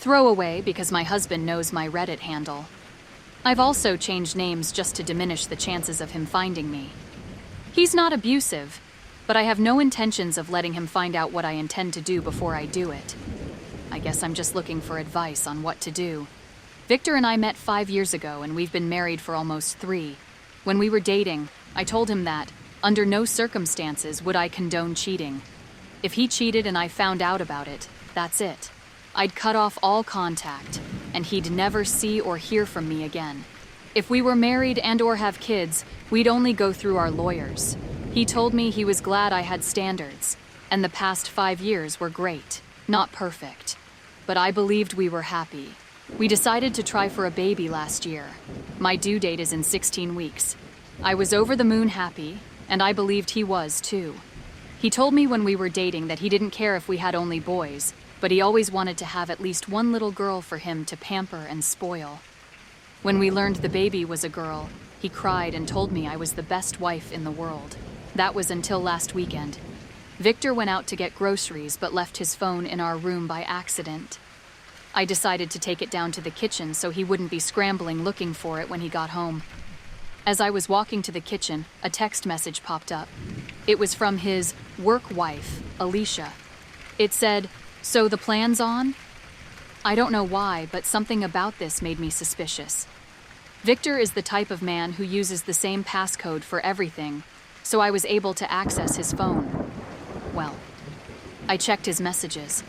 Throwaway because my husband knows my Reddit handle. I've also changed names just to diminish the chances of him finding me. He's not abusive, but I have no intentions of letting him find out what I intend to do before I do it. I guess I'm just looking for advice on what to do. Victor and I met 5 years ago, and we've been married for almost 3. When we were dating, I told him that, under no circumstances would I condone cheating. If he cheated and I found out about it, that's it. I'd cut off all contact, and he'd never see or hear from me again. If we were married and/or have kids, we'd only go through our lawyers. He told me he was glad I had standards, and the past 5 years were great, not perfect. But I believed we were happy. We decided to try for a baby last year. My due date is in 16 weeks. I was over the moon happy, and I believed he was too. He told me when we were dating that he didn't care if we had only boys, but he always wanted to have at least one little girl for him to pamper and spoil. When we learned the baby was a girl, he cried and told me I was the best wife in the world. That was until last weekend. Victor went out to get groceries but left his phone in our room by accident. I decided to take it down to the kitchen so he wouldn't be scrambling looking for it when he got home. As I was walking to the kitchen, a text message popped up. It was from his work wife, Alicia. It said, "So the plan's on?" I don't know why, but something about this made me suspicious. Victor is the type of man who uses the same passcode for everything, so I was able to access his phone. Well, I checked his messages,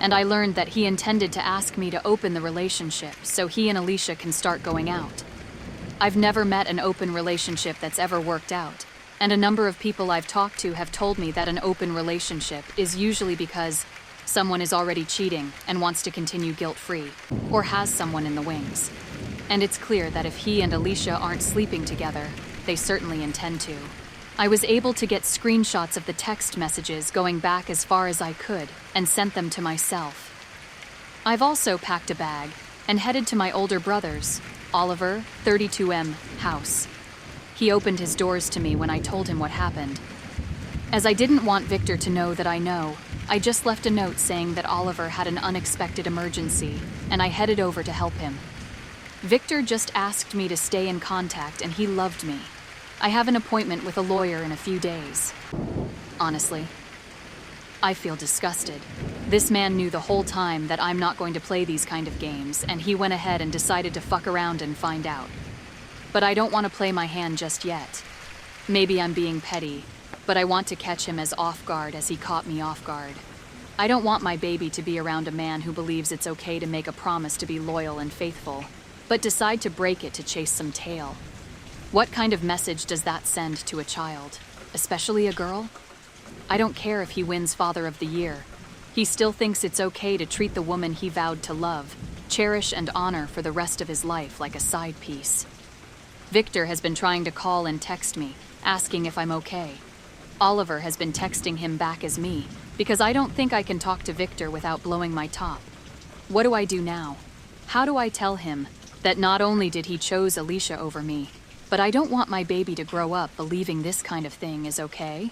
and I learned that he intended to ask me to open the relationship so he and Alicia can start going out. I've never met an open relationship that's ever worked out, and a number of people I've talked to have told me that an open relationship is usually because someone is already cheating and wants to continue guilt-free, or has someone in the wings. And it's clear that if he and Alicia aren't sleeping together, they certainly intend to. I was able to get screenshots of the text messages going back as far as I could and sent them to myself. I've also packed a bag and headed to my older brother's, Oliver, 32M, house. He opened his doors to me when I told him what happened. As I didn't want Victor to know that I know, I just left a note saying that Oliver had an unexpected emergency, and I headed over to help him. Victor just asked me to stay in contact, and he loved me. I have an appointment with a lawyer in a few days. Honestly, I feel disgusted. This man knew the whole time that I'm not going to play these kind of games, and he went ahead and decided to fuck around and find out. But I don't want to play my hand just yet. Maybe I'm being petty, but I want to catch him as off guard as he caught me off guard. I don't want my baby to be around a man who believes it's okay to make a promise to be loyal and faithful, but decide to break it to chase some tail. What kind of message does that send to a child, especially a girl? I don't care if he wins Father of the Year. He still thinks it's okay to treat the woman he vowed to love, cherish and honor for the rest of his life like a side piece. Victor has been trying to call and text me, asking if I'm okay. Oliver has been texting him back as me, because I don't think I can talk to Victor without blowing my top. What do I do now? How do I tell him that not only did he choose Alicia over me, but I don't want my baby to grow up believing this kind of thing is okay?